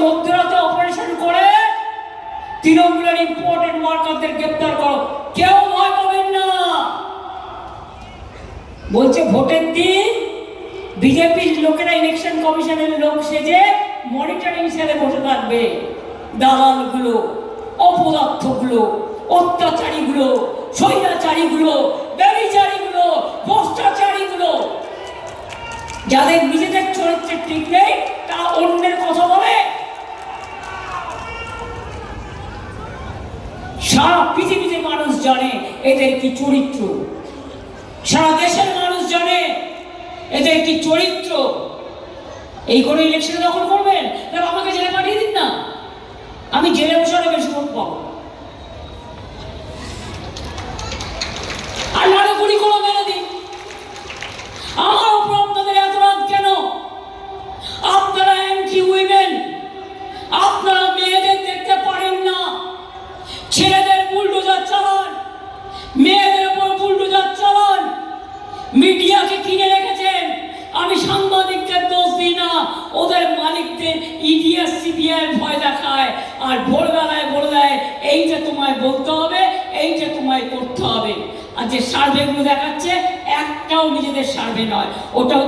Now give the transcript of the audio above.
মধ্যরাতে অপারেশন করে তৃণমূলের ইম্পর্টেন্ট ওয়ার্কারদের গ্রেপ্তার করো, কেউ ভয় পাবেন না। বলছে ভোটের দিন বিজেপির লোকেরা ইলেকশন কমিশনের লোক সেজে মনিটরিং সেলে বসে থাকবে। দালালগুলো, অপদার্থগুলো, অত্যাচারীগুলো, স্বৈরাচারীগুলো, ব্যভিচারীগুলো, ভ্রষ্টাচারীগুলো, যাদের নিজেদের চরিত্রের ঠিক নেই তারা অন্যের কথা বলে। সারা পৃথিবীতে মানুষ জানে এদের কি চরিত্র, সারা দেশের মানুষ জানে এদের কি চরিত্র। এই করে ইলেকশনে দখল করবেন, তাহলে আমাকে জেলে পাঠিয়ে দিন না, আমি জেলে বসে বেশি ভোট পাবো। আর নাড়ে গুলি করে মেরে দিন। আমার উপর আপনাদের এত রাগ কেন? আপনারা অ্যান্টি উইমেন, আপনারা মেয়েদের দেখতে পারেন না। ছেলেদের বুলডোজার চালান, মেয়েদের উপর বুলডোজার চালান। মিডিয়াকে কিনে রেখেছেন। আমি সাংবাদিকদের দোষ দিই না, ওদের মালিকদের ইডিএস সিবিআই ভয় দেখায় আর ভোরবেলায় বলে দেয় এইটা তোমায় বলতে হবে, এইটা তোমায় করতে হবে। আর যে সার্ভেগুলো দেখাচ্ছে একটাও নিজেদের সার্ভে নয়, ওটাও